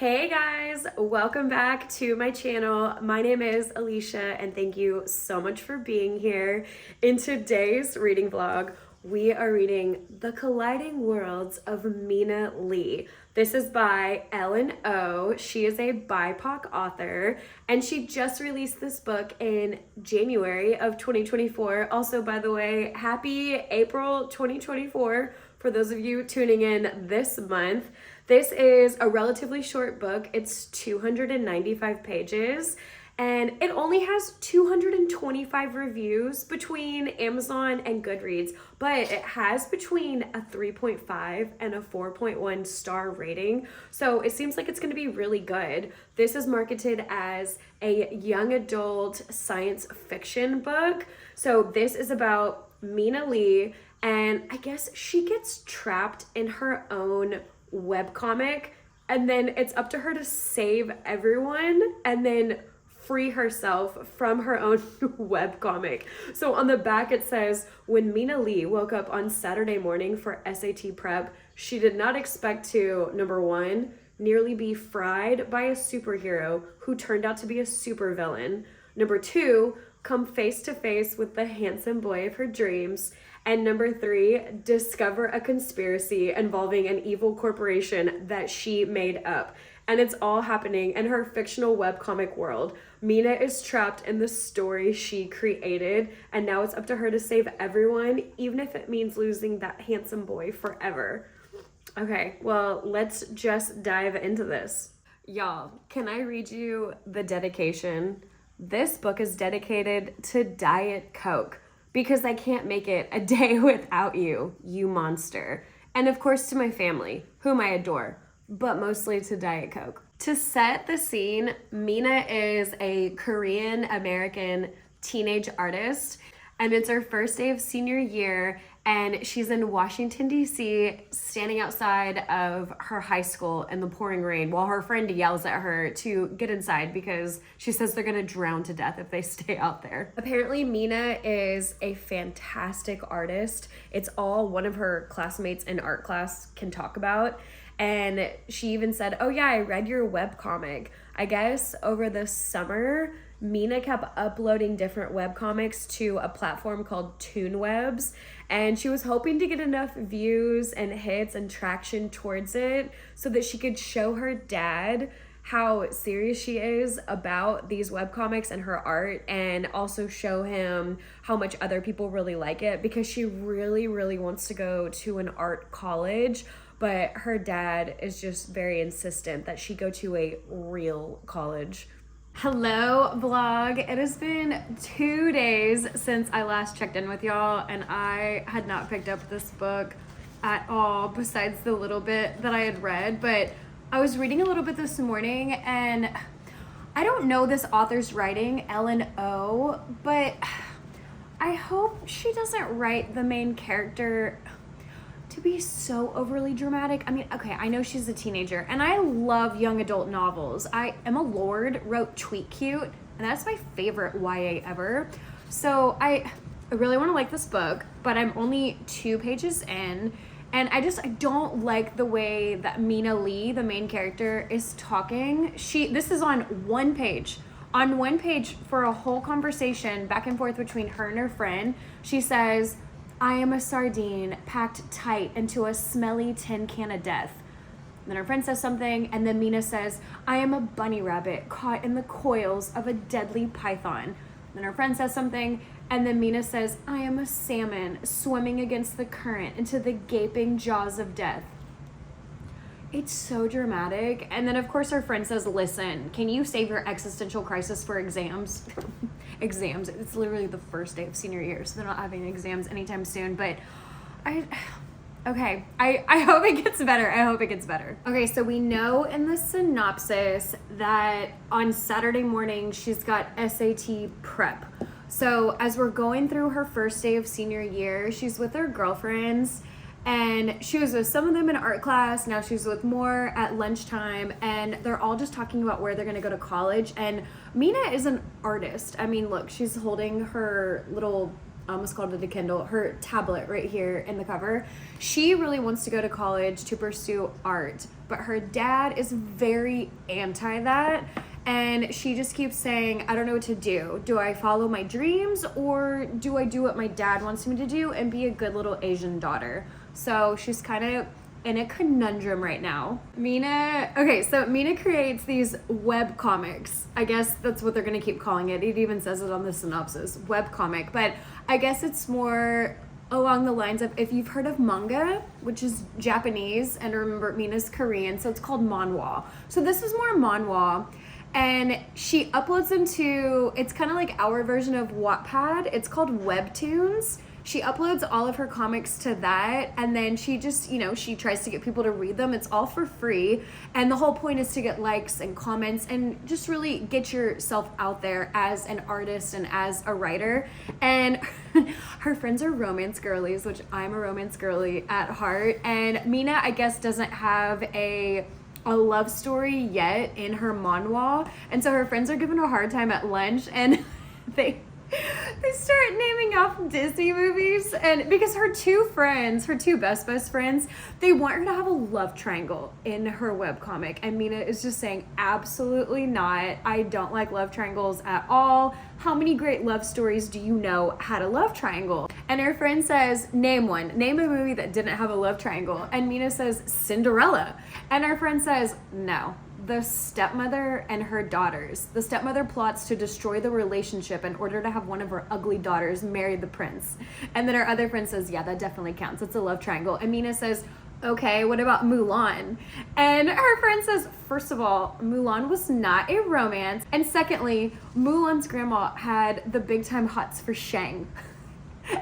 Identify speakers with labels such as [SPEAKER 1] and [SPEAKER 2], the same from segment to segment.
[SPEAKER 1] Hey guys, welcome back to my channel. My name is Alicia and thank you so much for being here. In today's reading vlog, we are reading The Colliding Worlds of Mina Lee. This is by Ellen O. She is a BIPOC author and she just released this book in January of 2024. Also, by the way, happy April 2024 for those of you tuning in this month. This is a relatively short book. It's 295 pages and it only has 225 reviews between Amazon and Goodreads, but it has between a 3.5 and a 4.1 star rating. So it seems like it's going to be really good. This is marketed as a young adult science fiction book. So this is about Mina Lee, and I guess she gets trapped in her own webcomic, and then it's up to her to save everyone and then free herself from her own webcomic. So on the back it says, when Mina Lee woke up on Saturday morning for SAT prep, she did not expect to, number one, nearly be fried by a superhero who turned out to be a supervillain. Number two, come face to face with the handsome boy of her dreams. And number three, discover a conspiracy involving an evil corporation that she made up. And it's all happening in her fictional webcomic world. Mina is trapped in the story she created, and now it's up to her to save everyone, even if it means losing that handsome boy forever. Okay, well, let's just dive into this. Y'all, can I read you the dedication? This book is dedicated to Diet Coke, because I can't make it a day without you, you monster. And of course to my family, whom I adore, but mostly to Diet Coke. To set the scene, Mina is a Korean American teenage artist, and it's her first day of senior year, and she's in Washington, D.C., standing outside of her high school in the pouring rain while her friend yells at her to get inside because she says they're gonna drown to death if they stay out there. Apparently, Mina is a fantastic artist. It's all one of her classmates in art class can talk about. And she even said, oh yeah, I read your webcomic. I guess over the summer, Mina kept uploading different webcomics to a platform called TuneWebs, and she was hoping to get enough views and hits and traction towards it so that she could show her dad how serious she is about these webcomics and her art, and also show him how much other people really like it, because she really, really wants to go to an art college, but her dad is just very insistent that she go to a real college. Hello vlog. It has been 2 days since I last checked in with y'all, and I had not picked up this book at all besides the little bit that I had read, but I was reading a little bit this morning, and I don't know this author's writing, Ellen O, but I hope she doesn't write the main character to be so overly dramatic. I mean, okay, I know she's a teenager, and I love young adult novels. Emma Lord wrote Tweet Cute, and that's my favorite YA ever. So I really want to like this book, but I'm only 2 pages in, and I don't like the way that Mina Lee, the main character, is talking. This is on one page. On one page for a whole conversation back and forth between her and her friend, she says, I am a sardine packed tight into a smelly tin can of death. Then her friend says something, and then Mina says, I am a bunny rabbit caught in the coils of a deadly python. Then her friend says something, and then Mina says, I am a salmon swimming against the current into the gaping jaws of death. It's so dramatic. And then of course her friend says, listen, can you save your existential crisis for exams? Exams. It's literally the first day of senior year, so they're not having exams anytime soon, but I hope it gets better. I hope it gets better. Okay, so we know in the synopsis that on Saturday morning she's got SAT prep. So as we're going through her first day of senior year, she's with her girlfriends, and she was with some of them in art class. Now she's with more at lunchtime, and they're all just talking about where they're gonna go to college. And Mina is an artist. I mean, look, she's holding her little I almost called it a Kindle, her tablet right here in the cover. She really wants to go to college to pursue art, but her dad is very anti that. And she just keeps saying, I don't know what to do. Do I follow my dreams, or do I do what my dad wants me to do and be a good little Asian daughter? So she's kind of in a conundrum right now. Mina creates these web comics. I guess that's what they're gonna keep calling it. It even says it on the synopsis, web comic. But I guess it's more along the lines of, if you've heard of manga, which is Japanese, and remember Mina's Korean, so it's called manhwa. So this is more manhwa. And she uploads them to, it's kind of like our version of Wattpad. It's called Webtoons. She uploads all of her comics to that, and then she just, she tries to get people to read them. It's all for free, and the whole point is to get likes and comments and just really get yourself out there as an artist and as a writer. And her friends are romance girlies, which I'm a romance girly at heart, and Mina, I guess, doesn't have a love story yet in her manhwa, and so her friends are giving her a hard time at lunch, and they start naming off Disney movies, and because her two best friends, they want her to have a love triangle in her webcomic, and Mina is just saying, absolutely not. I don't like love triangles at all. How many great love stories do you know had a love triangle? And her friend says, name one. Name a movie that didn't have a love triangle. And Mina says, Cinderella. And her friend says, no. The stepmother and her daughters. The stepmother plots to destroy the relationship in order to have one of her ugly daughters marry the prince. And then her other friend says, yeah, that definitely counts. It's a love triangle. And Mina says, okay, what about Mulan? And her friend says, first of all, Mulan was not a romance. And secondly, Mulan's grandma had the big time hots for Shang.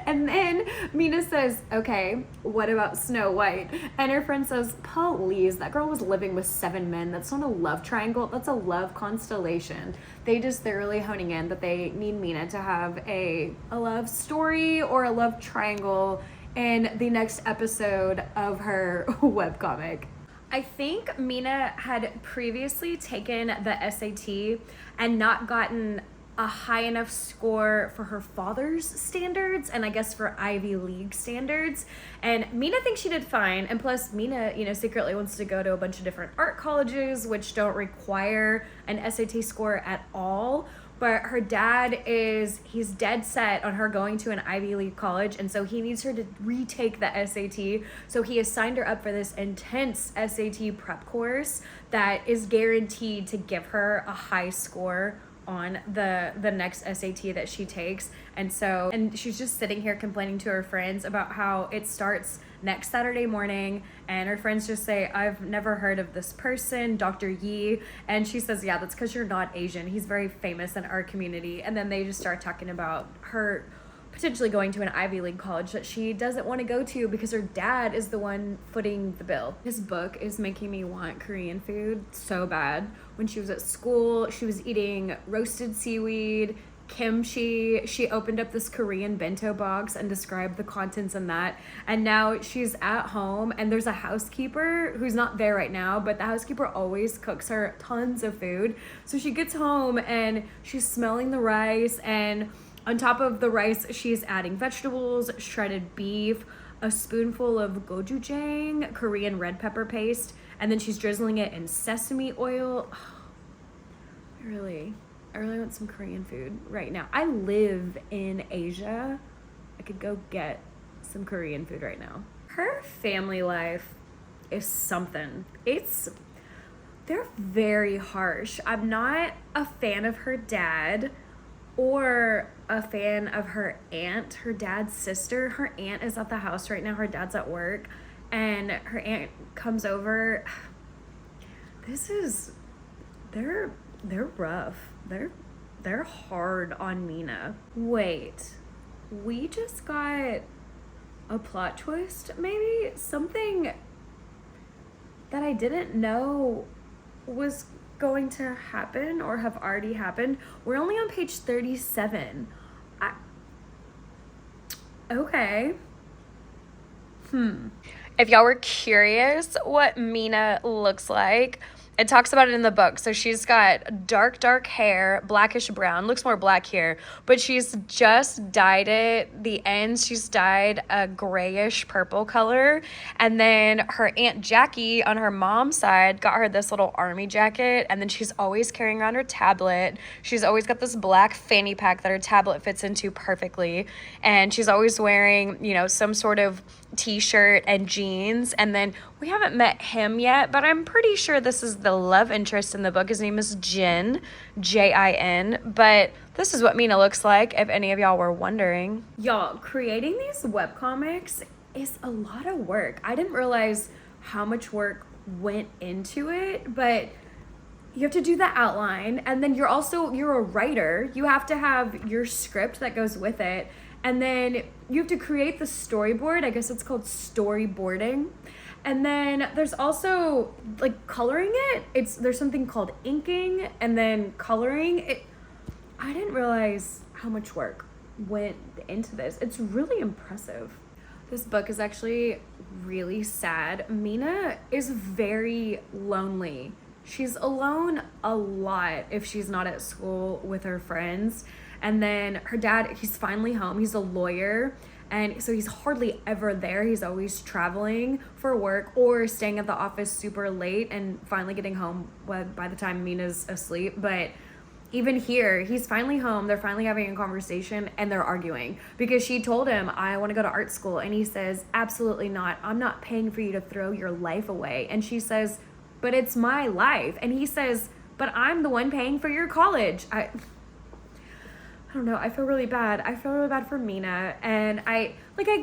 [SPEAKER 1] And then Mina says, okay, what about Snow White? And her friend says, please, that girl was living with 7 men. That's not a love triangle. That's a love constellation. They're really honing in that they need Mina to have a love story or a love triangle in the next episode of her webcomic. I think Mina had previously taken the SAT and not gotten a high enough score for her father's standards, and I guess for Ivy League standards. And Mina thinks she did fine, and plus Mina, secretly wants to go to a bunch of different art colleges which don't require an SAT score at all. But her dad he's dead set on her going to an Ivy League college, and so he needs her to retake the SAT. So he has signed her up for this intense SAT prep course that is guaranteed to give her a high score on the next SAT that she takes. And she's just sitting here complaining to her friends about how it starts next Saturday morning, and her friends just say, I've never heard of this person, Dr. Yi. And she says, yeah, that's because you're not Asian. He's very famous in our community. And then they just start talking about her potentially going to an Ivy League college that she doesn't want to go to because her dad is the one footing the bill. This book is making me want Korean food so bad. When she was at school, she was eating roasted seaweed, kimchi. She opened up this Korean bento box and described the contents in that. And now she's at home, and there's a housekeeper who's not there right now, but the housekeeper always cooks her tons of food. So she gets home and she's smelling the rice, and on top of the rice, she's adding vegetables, shredded beef, a spoonful of gochujang, Korean red pepper paste, and then she's drizzling it in sesame oil. I really want some Korean food right now. I live in Asia. I could go get some Korean food right now. Her family life is something. They're very harsh. I'm not a fan of her dad or a fan of her aunt, her dad's sister. Her aunt is at the house right now. Her dad's at work, and her aunt comes over. They're rough. They're hard on Mina. Wait, we just got a plot twist, maybe? Something that I didn't know was going to happen or have already happened. We're only on page 37. Okay. If y'all were curious what Mina looks like, It talks about it in the book. So she's got dark hair, blackish brown, looks more black here, but she's just dyed it. The ends, she's dyed a grayish purple color. And then her Aunt Jackie on her mom's side got her this little army jacket. And then she's always carrying around her tablet. She's always got this black fanny pack that her tablet fits into perfectly. And she's always wearing, you know, some sort of t-shirt and jeans. And then we haven't met him yet, but I'm pretty sure this is the love interest in the book. His name is Jin, Jin. But this is what Mina looks like, if any of y'all were wondering. Y'all, creating these webcomics is a lot of work. I didn't realize how much work went into it, but you have to do the outline, and then you're a writer. You have to have your script that goes with it, and then you have to create the storyboard. I guess it's called storyboarding. And then there's also like coloring it. There's something called inking and then coloring it. I didn't realize how much work went into this. It's really impressive. This book is actually really sad. Mina is very lonely. She's alone a lot if she's not at school with her friends. And then her dad, he's finally home. He's a lawyer. And so he's hardly ever there. He's always traveling for work or staying at the office super late and finally getting home by the time Mina's asleep. But even here, he's finally home. They're finally having a conversation and they're arguing because she told him, I want to go to art school. And he says, absolutely not. I'm not paying for you to throw your life away. And she says, but it's my life. And he says, but I'm the one paying for your college. I don't know. I feel really bad. I feel really bad for Mina. And I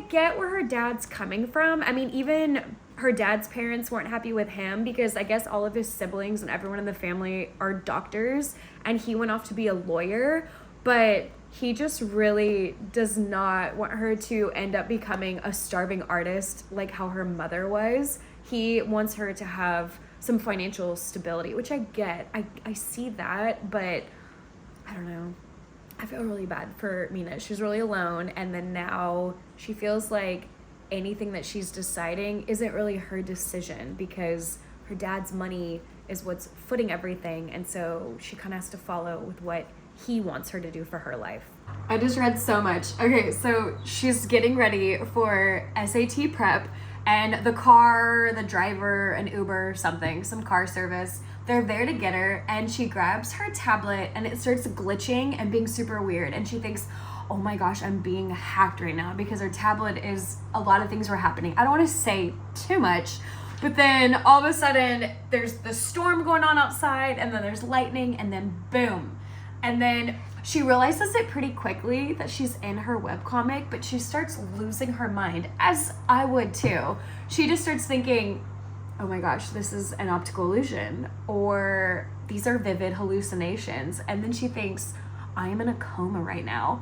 [SPEAKER 1] get where her dad's coming from. I mean, even her dad's parents weren't happy with him because I guess all of his siblings and everyone in the family are doctors and he went off to be a lawyer. But he just really does not want her to end up becoming a starving artist like how her mother was. He wants her to have some financial stability, which I get. I see that, but I don't know. I feel really bad for Mina. She's really alone, and then now she feels like anything that she's deciding isn't really her decision because her dad's money is what's footing everything, and so she kind of has to follow with what he wants her to do for her life. I just read so much. Okay, so she's getting ready for SAT prep, and the driver, an Uber, some car service, they're there to get her, and she grabs her tablet and it starts glitching and being super weird. And she thinks, oh my gosh, I'm being hacked right now because her tablet a lot of things were happening. I don't want to say too much, but then all of a sudden there's the storm going on outside and then there's lightning and then boom. And then she realizes it pretty quickly that she's in her webcomic, but she starts losing her mind, as I would too. She just starts thinking, oh my gosh, this is an optical illusion, or these are vivid hallucinations. And then she thinks, I am in a coma right now.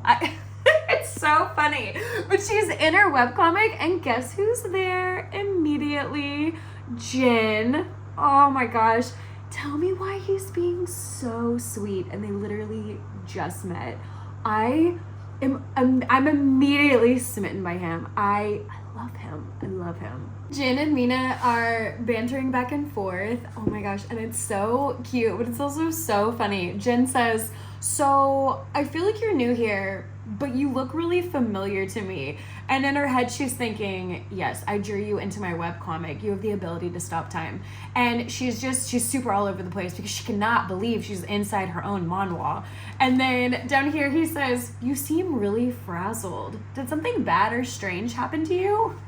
[SPEAKER 1] It's so funny. But she's in her webcomic, and guess who's there immediately? Jin. Oh my gosh. Tell me why he's being so sweet, and they literally just met. I'm immediately smitten by him. I love him. Jin and Mina are bantering back and forth. Oh my gosh, and it's so cute, but it's also so funny. Jin says, so I feel like you're new here, but you look really familiar to me. And in her head, she's thinking, yes, I drew you into my webcomic. You have the ability to stop time. And she's super all over the place because she cannot believe she's inside her own manhwa. And then down here, he says, you seem really frazzled. Did something bad or strange happen to you?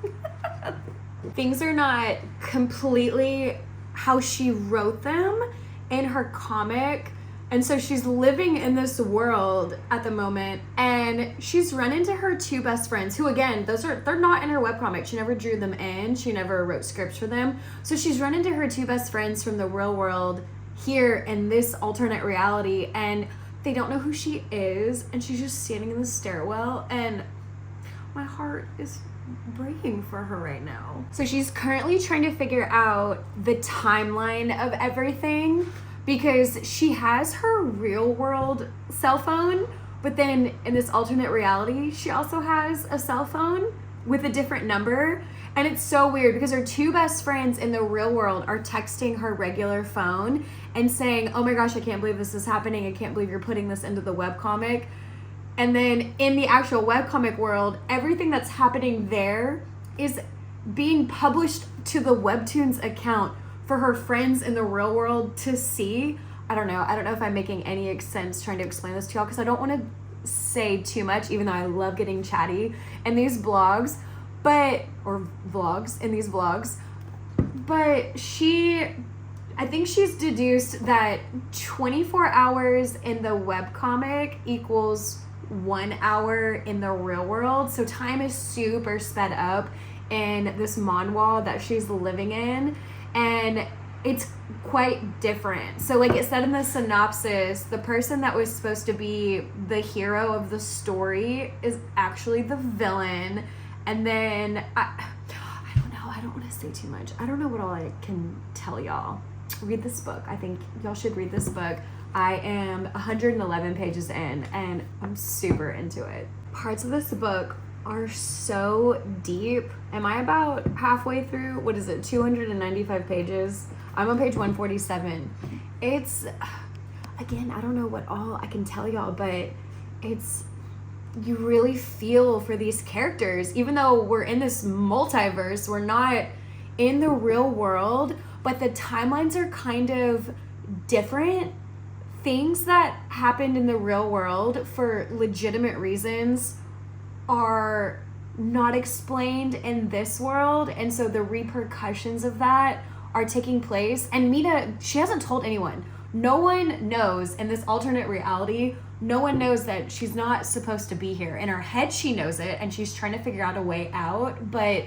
[SPEAKER 1] Things are not completely how she wrote them in her comic. And so she's living in this world at the moment, and she's run into her two best friends who, again, they're not in her webcomic. She never drew them in. She never wrote scripts for them. So she's run into her two best friends from the real world here in this alternate reality, and they don't know who she is, and she's just standing in the stairwell, and my heart is breaking for her right now. So she's currently trying to figure out the timeline of everything, because she has her real world cell phone, but then in this alternate reality, she also has a cell phone with a different number. And it's so weird because her two best friends in the real world are texting her regular phone and saying, oh my gosh, I can't believe this is happening. I can't believe you're putting this into the webcomic. And then in the actual webcomic world, everything that's happening there is being published to the Webtoons account for her friends in the real world to see. I don't know if I'm making any sense trying to explain this to y'all because I don't want to say too much, even though I love getting chatty in these blogs, or vlogs, in these vlogs. But I think she's deduced that 24 hours in the webcomic equals 1 hour in the real world. So time is super sped up in this manhwa that she's living in, and it's quite different. So like it said in the synopsis, the person that was supposed to be the hero of the story is actually the villain. And then I don't know, I don't want to say too much. I don't know what all I can tell y'all. Read this book. I think y'all should read this book. I am 111 pages in and I'm super into it. Parts of this book are so deep. Am I about halfway through? What is it? 295 pages. I'm on page 147. It's, again, I don't know what all I can tell y'all, but you really feel for these characters. Even though we're in this multiverse, we're not in the real world, but the timelines are kind of different. Things that happened in the real world for legitimate reasons are not explained in this world, and so the repercussions of that are taking place. And Mina, she hasn't told anyone. No one knows in this alternate reality. No one knows that she's not supposed to be here. In her head, she knows it, and she's trying to figure out a way out, but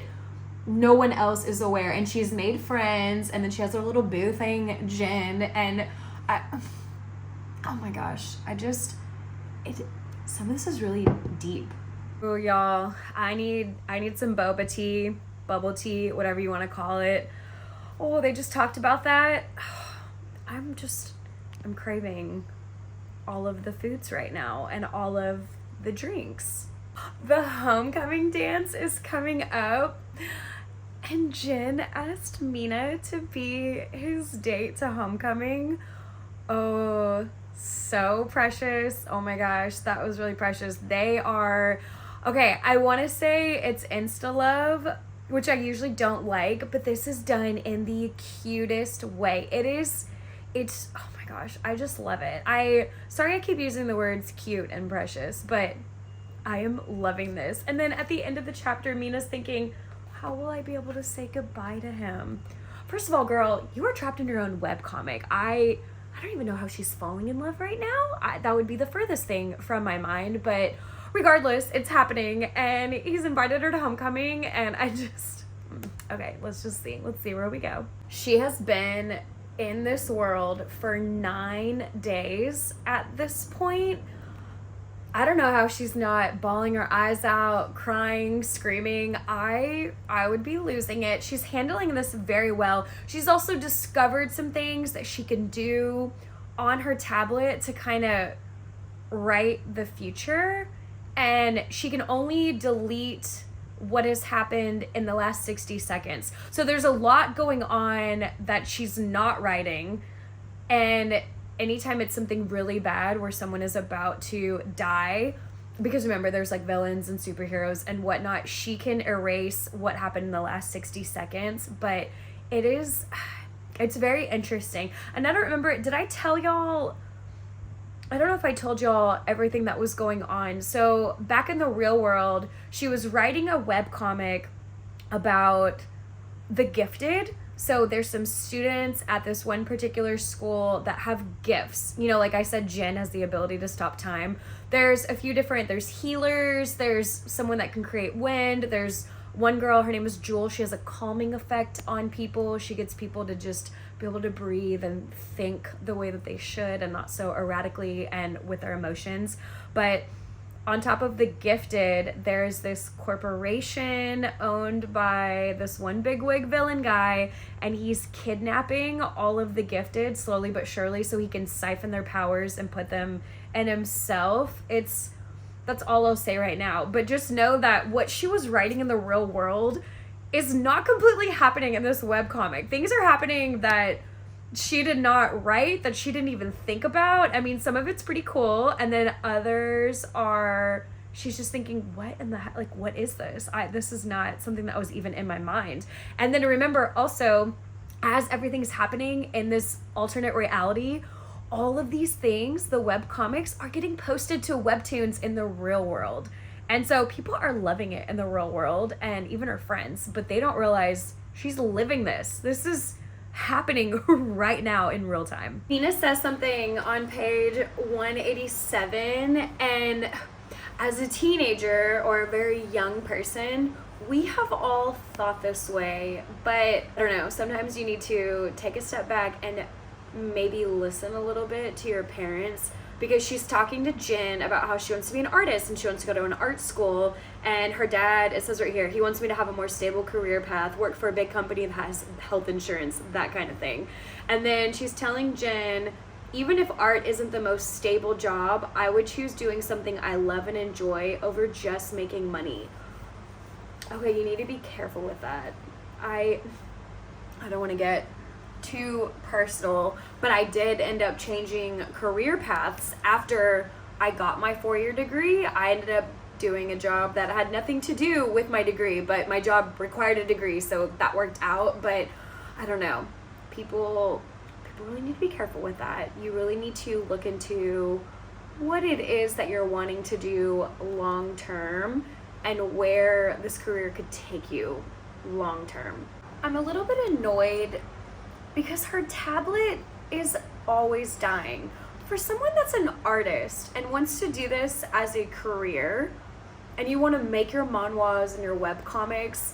[SPEAKER 1] no one else is aware. And she's made friends, and then she has her little boo thing, Jin, and oh my gosh, some of this is really deep. Oh, y'all, I need some boba tea, bubble tea, whatever you want to call it. Oh, they just talked about that. I'm craving all of the foods right now and all of the drinks. The homecoming dance is coming up, and Jin asked Mina to be his date to homecoming. Oh, so precious. Oh my gosh, that was really precious. They are, okay, I want to say it's insta-love, which I usually don't like, but this is done in the cutest way. It's, oh my gosh, I just love it. Sorry I keep using the words cute and precious, but I am loving this. And then at the end of the chapter, Mina's thinking, how will I be able to say goodbye to him? First of all, girl, you are trapped in your own webcomic. I don't even know how she's falling in love right now. That would be the furthest thing from my mind, but regardless, it's happening, and he's invited her to homecoming, and okay, let's see where we go. She has been in this world for 9 days at this point. I don't know how she's not bawling her eyes out, crying, screaming. I would be losing it. She's handling this very well. She's also discovered some things that she can do on her tablet to kind of write the future, and she can only delete what has happened in the last 60 seconds. So there's a lot going on that she's not writing, and anytime it's something really bad where someone is about to die, because remember, there's like villains and superheroes and whatnot, she can erase what happened in the last 60 seconds. But it's very interesting. And I don't remember, did I tell y'all, I don't know if I told y'all everything that was going on. So back in the real world, she was writing a webcomic about the gifted. So there's some students at this one particular school that have gifts. You know, like I said, Jin has the ability to stop time. There's a few different, there's healers, there's someone that can create wind. There's one girl, her name is Jewel. She has a calming effect on people. She gets people to just be able to breathe and think the way that they should and not so erratically and with their emotions. But on top of the gifted, there's this corporation owned by this one bigwig villain guy, and he's kidnapping all of the gifted slowly but surely so he can siphon their powers and put them in himself. That's all I'll say right now. But just know that what she was writing in the real world
[SPEAKER 2] is not completely happening in this webcomic. Things are happening that she did not write, that she didn't even think about. I mean, some of it's pretty cool, and then others are, she's just thinking, what in the, like, what is this? This is not something that was even in my mind. And then remember also, as everything's happening in this alternate reality, all of these things, the webcomics, are getting posted to webtoons in the real world. And so people are loving it in the real world, and even her friends, but they don't realize she's living this. This is happening right now in real time. Mina says something on page 187, and as a teenager or a very young person, we have all thought this way, but I don't know, sometimes you need to take a step back and maybe listen a little bit to your parents, because she's talking to Jen about how she wants to be an artist and she wants to go to an art school, and her dad, it says right here, he wants me to have a more stable career path, work for a big company that has health insurance, that kind of thing. And then she's telling Jen, even if art isn't the most stable job, I would choose doing something I love and enjoy over just making money. Okay, you need to be careful with that. I don't want to get too personal, but I did end up changing career paths after I got my 4-year degree. I ended up doing a job that had nothing to do with my degree, but my job required a degree, so that worked out. But I don't know, people really need to be careful with that. You really need to look into what it is that you're wanting to do long term and where this career could take you long term. I'm a little bit annoyed because her tablet is always dying. For someone that's an artist and wants to do this as a career, and you want to make your manhwas and your webcomics,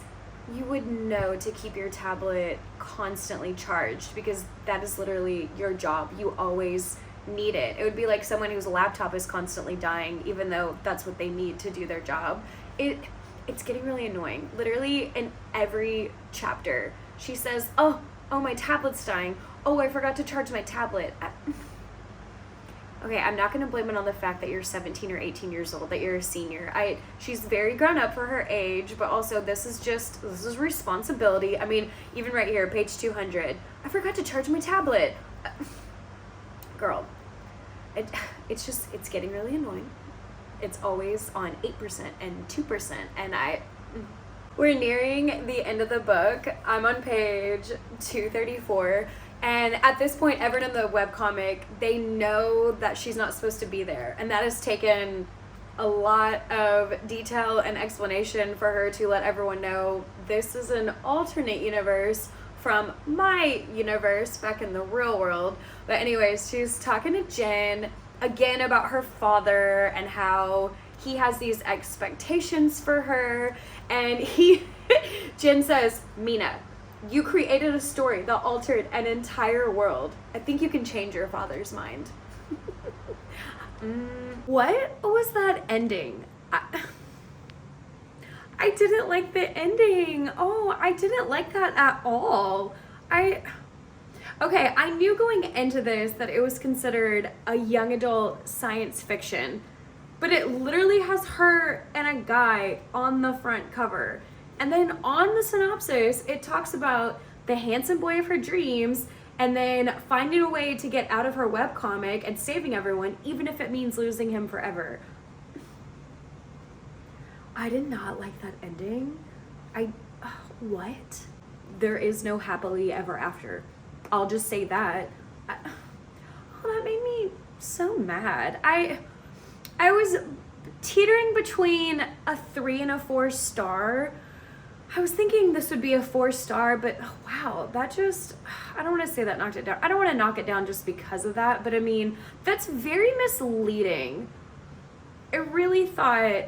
[SPEAKER 2] you would know to keep your tablet constantly charged, because that is literally your job. You always need it. It would be like someone whose laptop is constantly dying, even though that's what they need to do their job. It's getting really annoying. Literally in every chapter, she says, oh, my tablet's dying. Oh, I forgot to charge my tablet. Okay, I'm not going to blame it on the fact that you're 17 or 18 years old, that you're a senior. She's very grown up for her age, but also this is responsibility. I mean, even right here, page 200, I forgot to charge my tablet. Girl, it's getting really annoying. It's always on 8% and 2%, and we're nearing the end of the book. I'm on page 234, and at this point, everyone in the webcomic, they know that she's not supposed to be there, and that has taken a lot of detail and explanation for her to let everyone know this is an alternate universe from my universe back in the real world. But anyways, she's talking to Jen again about her father and how he has these expectations for her, and Jen says, Mina, you created a story that altered an entire world. I think you can change your father's mind. What was that ending? I didn't like the ending. Oh, I didn't like that at all. Okay, I knew going into this that it was considered a young adult science fiction, but it literally has her and a guy on the front cover. And then on the synopsis, it talks about the handsome boy of her dreams and then finding a way to get out of her webcomic and saving everyone, even if it means losing him forever. I did not like that ending. What? There is no happily ever after. I'll just say that. That made me so mad. I was teetering between a 3 and a 4 star. I was thinking this would be a 4 star, but wow, that just, I don't want to say that knocked it down. I don't want to knock it down just because of that, but I mean, that's very misleading. I really thought,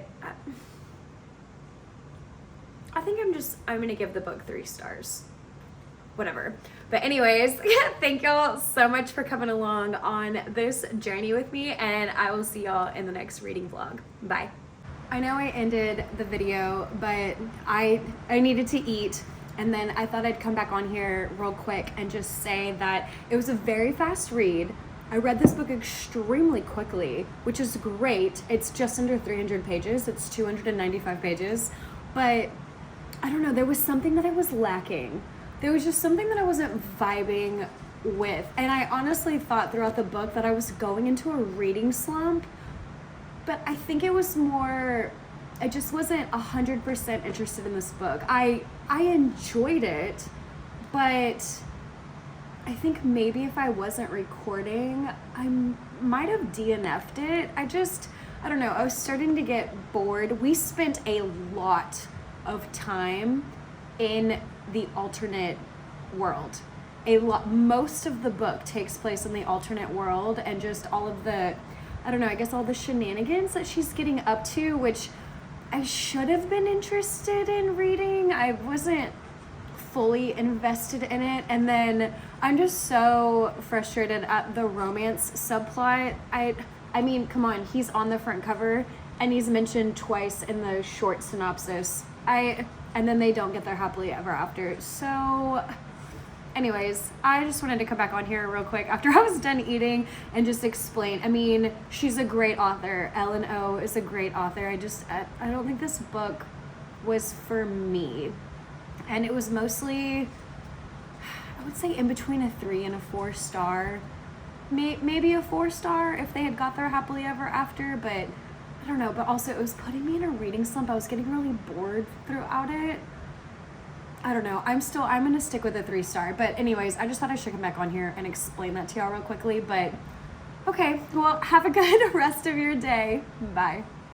[SPEAKER 2] I think I'm going to give the book 3 stars. Whatever. But anyways, thank y'all so much for coming along on this journey with me, and I will see y'all in the next reading vlog. Bye. I know I ended the video, but I needed to eat, and then I thought I'd come back on here real quick and just say that it was a very fast read. I read this book extremely quickly, which is great. It's just under 300 pages. It's 295 pages, but
[SPEAKER 1] I don't know, there was something that I was lacking. There was just something that I wasn't vibing with. And I honestly thought throughout the book that I was going into a reading slump, but I think it was more, I just wasn't 100% interested in this book. I enjoyed it, but I think maybe if I wasn't recording, I might have DNF'd it. I don't know, I was starting to get bored. We spent a lot of time in the alternate world. Most of the book takes place in the alternate world, and just all of the, I don't know, I guess all the shenanigans that she's getting up to, which I should have been interested in reading. I wasn't fully invested in it. And then I'm just so frustrated at the romance subplot. I mean, come on, he's on the front cover and he's mentioned twice in the short synopsis. And then they don't get their happily ever after. So anyways, I just wanted to come back on here real quick after I was done eating and just explain. I mean, she's a great author. Ellen O is a great author. I don't think this book was for me. And it was mostly, I would say, in between a 3 and a 4 star. Maybe a 4 star if they had got their happily ever after, but I don't know. But also, it was putting me in a reading slump. I was getting really bored throughout it. I don't know. I'm gonna stick with a 3 star. But anyways, I just thought I should come back on here and explain that to y'all real quickly. But okay, well, have a good rest of your day. Bye.